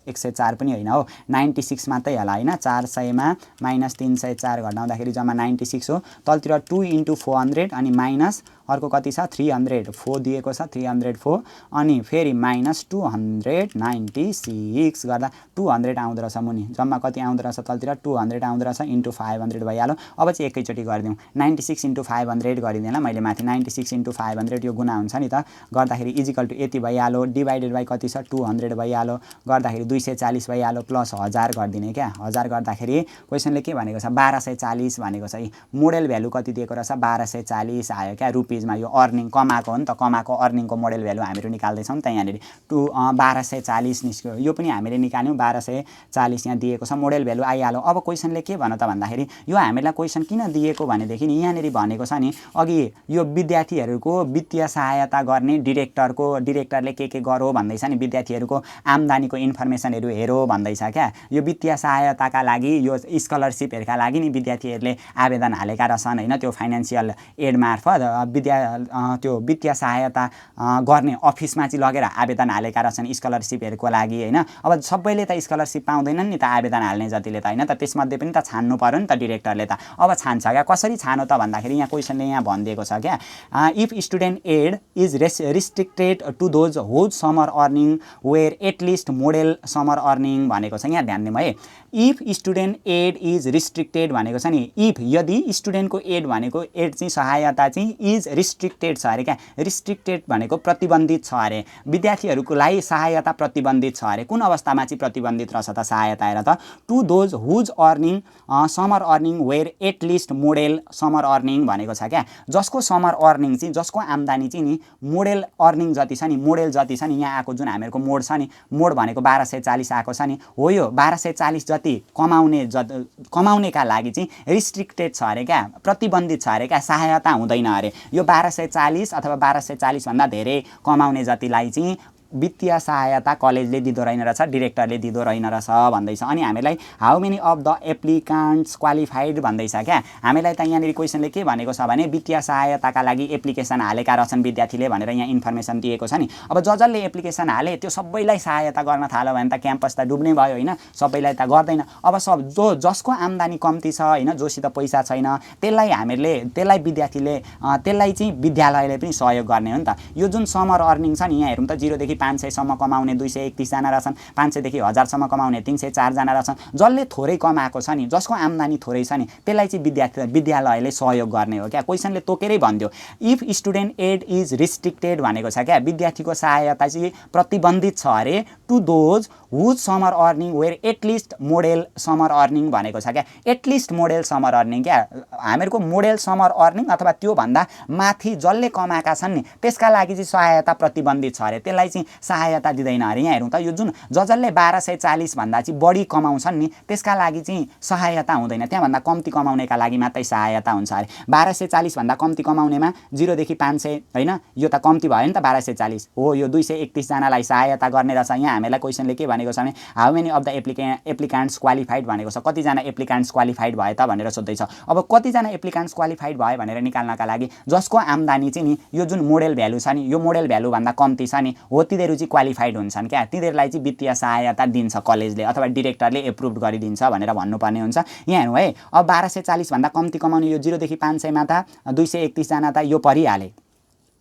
104 पनि होइन हो 96 मात्रै होला होइन 400 मा माइनस 304 घटाउँदाखेरि जम्मा 96 हो तलतिर 2 इन्टु 400 अनि माइनस अर्को कति छ 304 दिएको छ 304 अनि फेरि माइनस 296 गर्दा 200 आउँदो रहेछ मुनि जम्मा कति आउँदो रहेछ तलतिर 200 आउँदो रहेछ इन्टु 500 भइहाल्यो अब चाहिँ एकैचोटि गरिदिउँ 96 इन्टु 500 गरिदिएँ ल मैले माथि 96 इन्टु 500 यो गुणा हुन्छ नि त गर्दाखेरि इजिकल टु यति भइहाल्यो डिभाइडेड बाई कति छ 200 भइहाल्यो गर्दाखेरि 240 भइहाल्यो प्लस 1000 गरिदिने क्या 1000 गर्दाखेरि क्वेसनले के भनेको छ 1240 भनेको छ मोडेल भ्यालु कति दिएको रहेछ 1240 आयो क्या रुपिजमा यो अर्निङ कमाएको हो नि त कमाएको अर्निङको मोडेल भ्यालु हामीहरू निकाल्दैछौँ नि त यहाँनिर 1240 निस्क्यो यो पनि हामीले निकाल्यौँ 1240 यहाँ दिएको छ मोडेल भ्यालु आइहाल्यो अब क्वेसनले के भन त भन्दाखेरि यो हामीलाई क्वेसन किन दिएको भनेदेखि नि यहाँनिर भनेको छ नि अघि यो विद्यार्थीहरूको वित्तीय सहायता गर्ने डिरेक्टरले के गरो भन्दैछ नि विद्यार्थीहरूको आम्दानीको इन्फर्मेसनहरू हेरो भन्दैछ क्या यो वित्तीय सहायताका लागि यो स्कलरसिपहरूका लागि नि विद्यार्थीहरूले आवेदन हालेका रहेछन् होइन त्यो फाइनेन्सियल एड मार्फत त्यो वित्तीय सहायता गर्ने अफिसमा चाहिँ लगेर आवेदन हालेका रहेछन् स्कलरसिपहरूको लागि होइन अब सबैले त स्कलरसिप पाउँदैनन् नि त आवेदन हाल्ने जतिले त होइन त त्यसमध्ये पनि त छान्नु पर्यो नि त डिरेक्टरले त अब छान्छ क्या कसरी छानो त भन्दाखेरि यहाँ क्वेसनले यहाँ भनिदिएको छ क्या if student aid is restricted to those whose summer earning were at least model summer earning भनेको छ यहाँ ध्यान दिउँ है if student aid is restricted भनेको छ नि इफ यदि स्टुडेन्टको एड भनेको एड चाहिँ सहायता चाहिँ इज रिस्ट्रिक्टेड छ अरे क्या रिस्ट्रिक्टेड भनेको प्रतिबन्धित छ अरे विद्यार्थीहरूको लागि सहायता प्रतिबन्धित छ अरे कुन अवस्थामा चाहिँ प्रतिबन्धित रहेछ त सहायता हेर त to those whose earning summer earning were at least model summer earning भनेको छ क्या जसको समर अर्निङ चाहिँ जसको आम्दानी चाहिँ नि मोडेल अर्निङ जति छ नि मोडेल जति छ नि यहाँ आएको जुन हामीहरूको मोड छ नि मोड भनेको 1240 आएको छ नि हो यो 1240 जति कमाउनेका लागि चाहिँ रिस्ट्रिक्टेड छ अरे क्या प्रतिबन्धित छ अरे क्या सहायता हुँदैन अरे यो 1240 अथवा 1240 भन्दा धेरै कमाउने जतिलाई चाहिँ वित्तीय सहायता कलेजले दिँदो रहेन रहेछ डिरेक्टरले दिँदो रहेन रहेछ भन्दैछ अनि हामीलाई how many of the applicants qualified भन्दैछ क्या हामीलाई त यहाँनिर क्वेसनले के भनेको छ भने वित्तीय सहायताका लागि एप्लिकेसन हालेका रहेछन् विद्यार्थीले भनेर यहाँ इन्फर्मेसन दिएको छ नि अब जसले एप्लिकेसन हाले त्यो सबैलाई सहायता गर्न थाल्यो भने त क्याम्पस त डुब्ने भयो होइन सबैलाई त गर्दैन अब जसको आम्दानी कम्ती छ होइन जोसित पैसा छैन त्यसलाई विद्यार्थीले त्यसलाई चाहिँ विद्यालयले पनि सहयोग गर्ने हो नि त यो जुन समर अर्निङ छ नि यहाँ हेरौँ त 0 देखि 500 सम्म कमाउने 231 जना रहेछन् 500 देखि 1000 सम्म कमाउने 304 जना रहेछन् जसले थोरै कमाएको छ नि जसको आम्दानी थोरै छ नि त्यसलाई चाहिँ विद्यालयले सहयोग गर्ने हो क्या क्वेसनले तोकेरै भन्दियो if student aid is restricted भनेको छ क्या विद्यार्थीको सहायता चाहिँ प्रतिबन्धित छ are to those whose summer earning were at least model summer earning भनेको छ क्या एटलिस्ट मोडेल समर अर्निङ क्या हामीहरूको मोडेल समर अर्निङ अथवा त्यो भन्दा माथि जसले कमाएका छन् नि त्यसका लागि चाहिँ सहायता प्रतिबन्धित छ अरे त्यसलाई चाहिँ सहायता दिँदैन अरे। यहाँ हेरौँ त, यो जुन जसले 1240 भन्दा चाहिँ बढी कमाउँछन् नि त्यसका लागि चाहिँ सहायता हुँदैन, त्यहाँभन्दा कम्ती कमाउनेका लागि मात्रै सहायता हुन्छ अरे। 1240 भन्दा कम्ती कमाउनेमा 0 देखि 500 होइन, यो त कम्ती भयो नि त 1240 हो, यो 231 जनालाई सहायता गर्ने रहेछ। यहाँ हामीलाई क्वेसनले के भनेको छ भने how many of the applicants qualified भनेको छ, कतिजना एप्लिकेन्ट्स क्वालिफाइड भए त भनेर सोध्दैछ। अब कतिजना एप्लिकेन्ट्स क्वालिफाइड भयो भनेर निकाल्नका लागि जसको आम्दानी चाहिँ नि यो जुन मोडेल भ्यालु छ नि यो मोडेल भ्यालु भन्दा कम्ती छ नि हो तिनीहरू चाहिँ क्वालिफाइड हुन्छन् क्या, तिनीहरूलाई चाहिँ वित्तीय सहायता दिन्छ कलेजले अथवा डिरेक्टरले एप्रुभ गरिदिन्छ भनेर भन्नुपर्ने हुन्छ। यहाँ हेर्नु है, अब 1240 भन्दा कम्ती कमाउने यो 0 देखि 500 मा त 231 जना त यो परिहाले,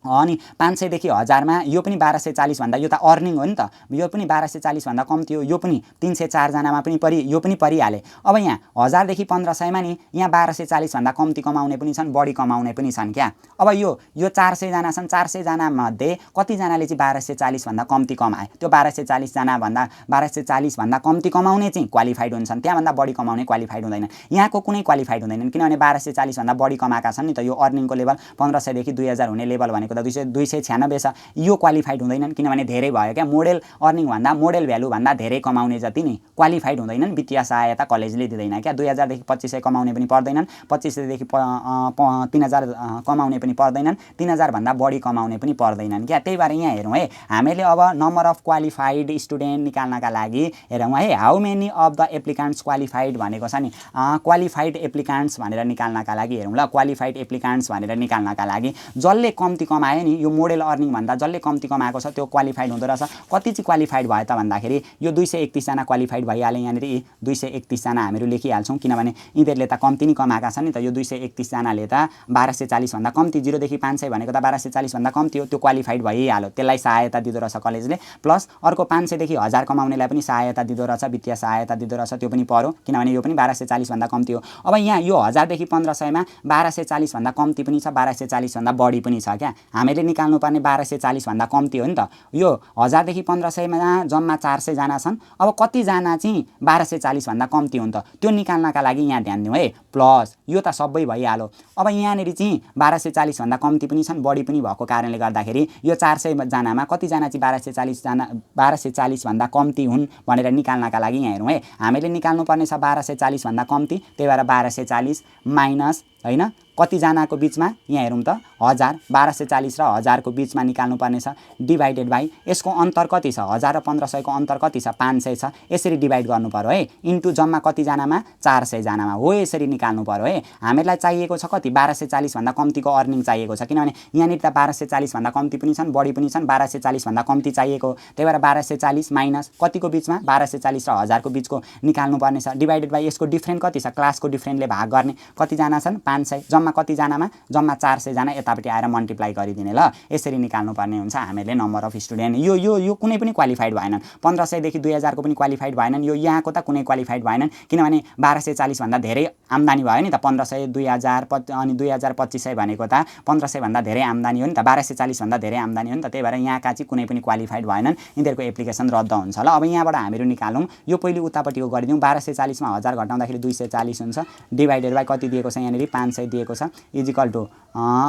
अनि 500 देखि 1000 मा यो पनि 1240 भन्दा यो त अर्निङ हो नि त, यो पनि 1240 भन्दा कम्ती हो, यो पनि 304 जनामा पनि यो पनि परिहाले। अब यहाँ 1000 देखि 1500 मा नि यहाँ 1240 भन्दा कम्ती कमाउने पनि छन्, बढी कमाउने पनि छन् क्या। अब यो 400 जना छन्, 400 जना मध्ये कति जनाले चाहिँ 1240 भन्दा कम्ती कमाए, त्यो 1240 जना भन्दा 1240 भन्दा कम्ती कमाउने चाहिँ क्वालिफाइड हुन्छन्, त्यहाँभन्दा बढी कमाउने क्वालिफाइड हुँदैन। यहाँको कुनै क्वालिफाइड हुँदैनन् किनभने 1240 भन्दा बढी कमाएका छन् नि त, यो अर्निङको लेभल 1500 देखि 2000 हुने लेभल भनेको 296 छ, यो क्वालिफाइड हुँदैनन् किनभने धेरै भयो क्या, मोडेल अर्निङ भन्दा मोडेल भ्यालु भन्दा धेरै कमाउने जति नि क्वालिफाइड हुँदैनन्, वित्तीय सहायता कलेजले दिँदैन क्या। 2000 देखि 2500 कमाउने पनि पर्दैनन्, 2500 देखि 3000 कमाउने पनि पर्दैनन्, 3000 भन्दा बढी कमाउने पनि पर्दैनन् क्या। त्यही भएर यहाँ हेरौँ है, हामीले अब नम्बर अफ क्वालिफाइड स्टुडेन्ट निकाल्नका लागि हेरौँ है, how many of the applicants qualified भनेको छ नि, क्वालिफाइड एप्लिकेन्ट्स भनेर निकाल्नका लागि हेरौँ ल, क्वालिफाइड एप्लिकेन्ट्स भनेर निकाल्नका लागि जसले कम्ती कमायो नि यो मोडेल अर्निङ भन्दा जसले कम्ती कमाएको छ त्यो क्वालिफाइड हुँदो रहेछ। कति चाहिँ क्वालिफाइड भयो त भन्दाखेरि यो 231 जना क्वालिफाइड भइहाले, यहाँनिर 231 जना हामीहरू लेखिहाल्छौँ किनभने यिनीहरूले त कम्ती नै कमाएका छन् नि त, यो 231 जनाले त 1240 भन्दा कम्ती, 0 देखि 500 भनेको त 1240 भन्दा कम्ती हो, त्यो क्वालिफाइड भइहाल्यो, त्यसलाई सहायता दिँदो रहेछ कलेजले। प्लस अर्को 500 देखि 1000 कमाउनेलाई पनि सहायता दिँदो रहेछ, वित्तीय सहायता दिँदो रहेछ, त्यो पनि पर्यो किनभने यो पनि 1240 भन्दा कम्ती हो। अब यहाँ यो 1000 देखि 1500 मा 1240 भन्दा कम्ती पनि छ, 1240 भन्दा बढी पनि छ क्या। हामीले निकाल्नुपर्ने 1240 भन्दा कम्ती हो नि त, यो 1000 देखि 1500 मा जम्मा 400 जना छन्, अब कतिजना चाहिँ 1240 भन्दा कम्ती हुन् त त्यो निकाल्नका लागि यहाँ ध्यान दिउँ है, प्लस यो त सबै भइहाल्यो। अब यहाँनिर चाहिँ 1240 भन्दा कम्ती पनि छन्, बढी पनि भएको कारणले गर्दाखेरि यो 400 जनामा कतिजना चाहिँ 1240 भन्दा कम्ती हुन् भनेर निकाल्नका लागि यहाँ हेरौँ है, हामीले निकाल्नुपर्ने छ 1240 भन्दा कम्ती, त्यही भएर 1240 माइनस होइन कतिजनाको बिचमा यहाँ हेरौँ त 1000, 1240 र 1000 को बिचमा निकाल्नुपर्ने छ, डिभाइडेड बाई यसको अन्तर कति छ, 1000 र 1500 को अन्तर कति छ, 500 छ, यसरी डिभाइड गर्नु पर्यो है, इन्टु जम्मा कतिजनामा 400 जनामा हो, यसरी निकाल्नु पर्यो है। हामीलाई चाहिएको छ कति, 1240 भन्दा कम्तीको अर्निङ चाहिएको छ किनभने यहाँनिर त 1240 भन्दा कम्ती पनि छन्, बढी पनि छन्, 1240 भन्दा कम्ती चाहिएको, त्यही भएर 1240 माइनस कतिको बिचमा 1240 र 1000 को बिचको निकाल्नुपर्ने छ, डिभाइडेड बाई यसको डिफ्रेन्ट कति छ, क्लासको डिफ्रेन्टले भाग गर्ने, कतिजना छन् 500, जम्मा कतिजनामा जम्मा 400 जना, यतापट्टि आएर मल्टिप्लाई गरिदिने ल, यसरी निकाल्नुपर्ने हुन्छ हामीले नम्बर अफ स्टुडेन्ट। यो कुनै पनि क्वालिफाइड भएनन्, 1500 देखि 2000 को पनि क्वालिफाइड भएनन्, यो यहाँको त कुनै क्वालिफाइड भएनन् किनभने 1240 भन्दा धेरै आम्दानी भयो नि त, 1500 2000 अनि 2500 भनेको त 1500 भन्दा धेरै आम्दानी हो नि त, 1240 भन्दा धेरै आम्दानी हो नि त, त्यही भएर यहाँका चाहिँ कुनै पनि क्वालिफाइड भएनन्, यिनीहरूको एप्लिकेसन रद्द हुन्छ ल। अब यहाँबाट हामीहरू निकालौँ, यो पहिले उतापट्टिको गरिदिउँ, 1240 मा 1000 घटाउँदाखेरि 240 हुन्छ, डिभाइडेड बाई कति दिएको छ यहाँनिर 500 दिएको छ, इजिकल टु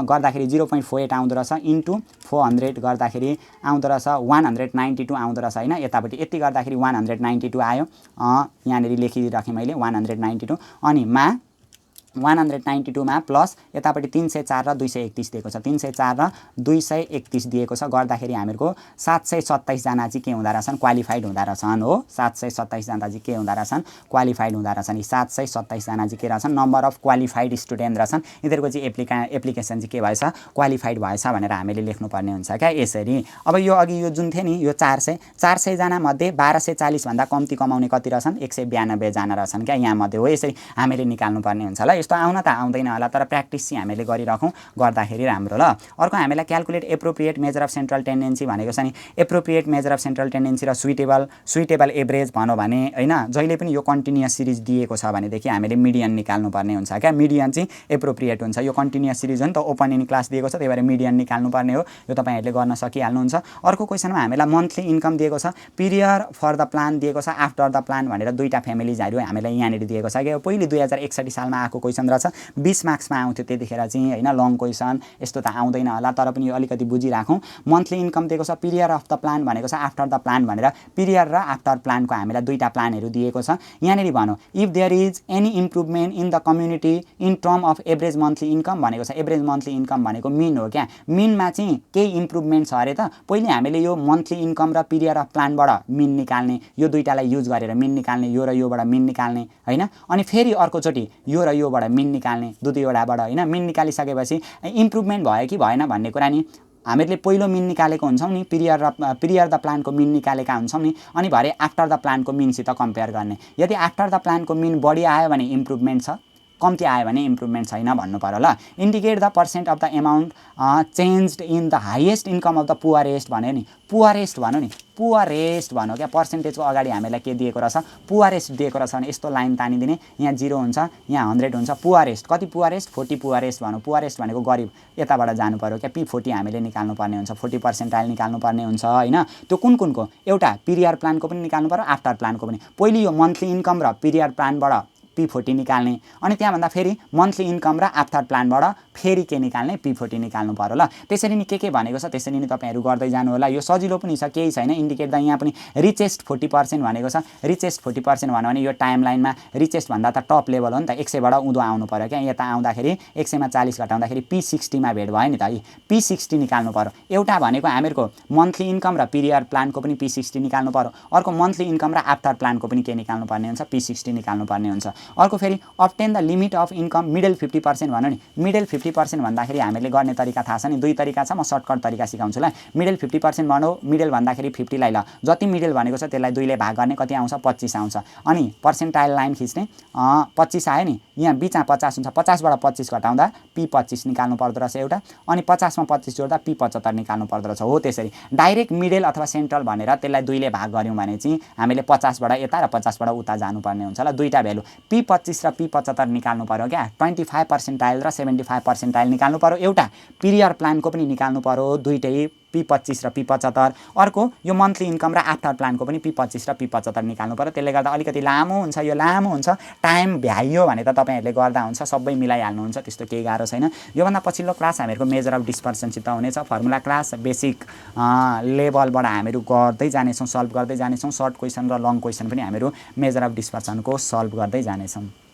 गर्दाखेरि 0.48 आउँदो रहेछ, इन्टु 400 गर्दाखेरि आउँदो रहेछ 192 आउँदो रहेछ होइन, यतापट्टि यति गर्दाखेरि 192 आयो, यहाँनिर लेखिराखेँ मैले 192, अनि मा 192 मा प्लस यतापट्टि 304 र 231 दिएको छ, 304 र 231 दिएको छ, गर्दाखेरि हामीहरूको 727 जना चाहिँ के हुँदा रहेछन्, क्वालिफाइड हुँदा रहेछन् हो, 727 जना चाहिँ के हुँदा रहेछन्, क्वालिफाइड हुँदा रहेछन्, 727 जना चाहिँ के रहेछन्, नम्बर अफ क्वालिफाइड स्टुडेन्ट रहेछन्, यिनीहरूको चाहिँ एप्लिकेसन चाहिँ के भएछ, क्वालिफाइड भएछ भनेर हामीले लेख्नुपर्ने हुन्छ क्या यसरी। अब यो अघि यो जुन थियो नि यो 400 जना मध्ये 1240 भन्दा कम्ती कमाउने कति रहेछन्, 192 जना रहेछन् क्या यहाँ मध्ये हो, यसरी हामीले निकाल्नुपर्ने हुन्छ ल। यस्तो आउन त आउँदैन होला तर प्र्याक्टिस चाहिँ हामीले गरिराखौँ, गर्दाखेरि राम्रो ल। अर्को हामीलाई calculate appropriate major of central tendency भनेको छ नि, appropriate major of central tendency र सुइटेबल एभरेज भनौँ भने होइन, जहिले पनि यो कन्टिन्युअस सिरिज दिएको छ भनेदेखि हामीले मिडियन निकाल्नुपर्ने हुन्छ क्या, मिडियन चाहिँ एप्रोप्रिएट हुन्छ, यो कन्टिन्युअस सिरिज हो नि त, ओपन इन क्लास दिएको छ त्यही भएर मिडियन निकाल्नुपर्ने हो, यो तपाईँहरूले गर्न सकिहाल्नुहुन्छ। अर्को क्वेसनमा हामीलाई मन्थली इन्कम दिएको छ, पिरियड फर द प्लान दिएको छ, आफ्टर द प्लान भनेर दुईवटा फ्यामिलिजहरू हामीलाई यहाँनिर दिएको छ क्या, पहिले 2061 सालमा आएको क्वेसन रहेछ 20 मार्क्समा आउँथ्यो त्यतिखेर चाहिँ हैन लङ क्वेसन यस्तो त आउँदैन होला तर पनि यो अलिकति बुझिराखौँ मन्थली इन्कम दिएको छ पिरियड अफ द प्लान भनेको छ आफ्टर द प्लान भनेर पिरियड र आफ्टर प्लानको हामीलाई दुईटा प्लानहरू दिएको छ यहाँनेरि भनौँ if there is any improvement in the community in term of average monthly income भनेको छ एभरेज मन्थली इन्कम भनेको मिन हो क्या मिनमा चाहिँ केही इम्प्रुभमेन्ट छ अरे त पहिले हामीले यो मन्थली इन्कम र पिरियड अफ प्लानबाट मिन निकाल्ने यो दुईटालाई युज गरेर मिन निकाल्ने यो र योबाट मिन निकाल्ने हैन अनि फेरि अर्कोचोटि यो र योबाट मिन निकाल्ने दुईवटाबाट हैन मिन निकालिसकेपछि इम्प्रुभमेन्ट भयो कि भएन भन्ने कुरा नि हामीले पहिलो मिन निकालेको हुन्छौँ नि पिरियड द प्लानको मिन निकालेका हुन्छौँ नि अनि भरे आफ्टर द प्लानको मिनसित कम्पेयर गर्ने यदि आफ्टर द प्लानको मिन बढी आयो भने इम्प्रुभमेन्ट छ कम्ती आयो भने इम्प्रुभमेन्ट छैन भन्नु पर्यो ल indicate the percent of the amount changed in the highest income of the poorest भन्यो नि पुअरेस्ट भन्यो नि पुअरेस्ट भन्यो क्या पर्सेन्टेजको अगाडि हामीलाई के दिएको रहेछ पुअरेस्ट दिएको रहेछ भने यस्तो लाइन तानिदिने यहाँ 0 हुन्छ यहाँ 100 हुन्छ पुअरेस्ट कति पुअरेस्ट 40 पुअरेस्ट भनौँ पुअरेस्ट भनेको गरिब यताबाट जानु पर्यो क्या P40 हामीले निकाल्नु पर्ने हुन्छ 40 पर्सेन्टाइल निकाल्नु पर्ने हुन्छ हैन त्यो कुनको एउटा पिरियड प्लानको पनि निकाल्नु पर्यो आफ्टर प्लानको पनि पहिले यो मन्थली इन्कम र पिरियड प्लानबाट P40 निकाल्ने अनि त्यहाँभन्दा फेरि मन्थली इन्कम र आफ्टर प्लानबाट फेरि के निकाल्ने P40 निकाल्नु पर्यो ल त्यसरी नि के भनेको छ त्यसरी नि तपाईहरु गर्दै जानु होला यो सजिलो पनि छ केही छैन इन्डिकेट द यहाँ पनि रिचेस्ट 40% भनेको छ रिचेस्ट 40% भन्यो भने यो टाइमलाइनमा रिचेस्ट भन्दा त टप लेभल हो नि त 100 बाट उँधो आउनु पर्यो क्या यता आउँदाखेरि 100 मा 40 घटाउँदाखेरि P60 मा भेट भयो नि त है P60 निकाल्नु पर्यो एउटा भनेको हामीहरुको मन्थली इन्कम र पिरियड प्लानको पनि P60 निकाल्नु पर्यो अर्को मन्थली इन्कम र आफ्टर प्लानको पनि के निकाल्नु पर्ने हुन्छ P60 निकाल्नु पर्ने हुन्छ अर्को फेरि obtain the limit of income middle 50% भन्नु नि मिडल 50% भन्दाखेरि हामीले गर्ने तरिका थाहा छ नि दुई तरिका छ म सर्टकट तरिका सिकाउँछु ल मिडल 50% भनौ मिडल भन्दाखेरि 50 लाई ल जति मिडल भनेको छ त्यसलाई 2 ले भाग गर्ने कति आउँछ 25 आउँछ अनि पर्सेन्टाइल लाइन खिच्ने 25 आयो नि यहाँ बीचमा 50 हुन्छ 50 बाट 25 घटाउँदा P25 निकाल्नु पर्दो रहेछ एउटा अनि 50 मा 25 जोड्दा P75 निकाल्नु पर्दो रहेछ हो त्यसरी डाइरेक्ट मिडल अथवा सेन्ट्रल भनेर त्यसलाई 2 ले भाग गर्यौं भने चाहिँ हामीले 50 बाट यता र 50 बाट उता जानु पर्ने हुन्छ ल दुईटा भ्यालु P25 र P75 निकाल्नु पर्यो क्या 25 पर्सेन्टाइल र 75 पर्सेन्टाइल निकाल्नु पर्यो एउटा पिरियड प्लानको पनि निकाल्नु पर्यो दुईटै P25 र P75 अर्को यो मन्थली इन्कम र आफ्टर प्लानको पनि P25 र P75 निकाल्नु पर्यो त्यसले गर्दा अलिकति लामो हुन्छ यो लामो हुन्छ टाइम भ्याइयो भने त तपाईहरुले गर्दा हुन्छ सबै मिलाइहाल्नु हुन्छ त्यस्तो केही गाह्रो छैन यो भन्दा पछिल्लो क्लास हामीहरुको मेजर अफ डिस्पर्सन सित हुनेछ फर्मुला क्लास बेसिक लेभलबाट हामीहरु गर्दै जानेछौं सल्भ गर्दै जानेछौं सर्ट क्वेशन र लङ क्वेशन पनि हामीहरु मेजर अफ डिस्पर्सनको सल्भ गर्दै जानेछौं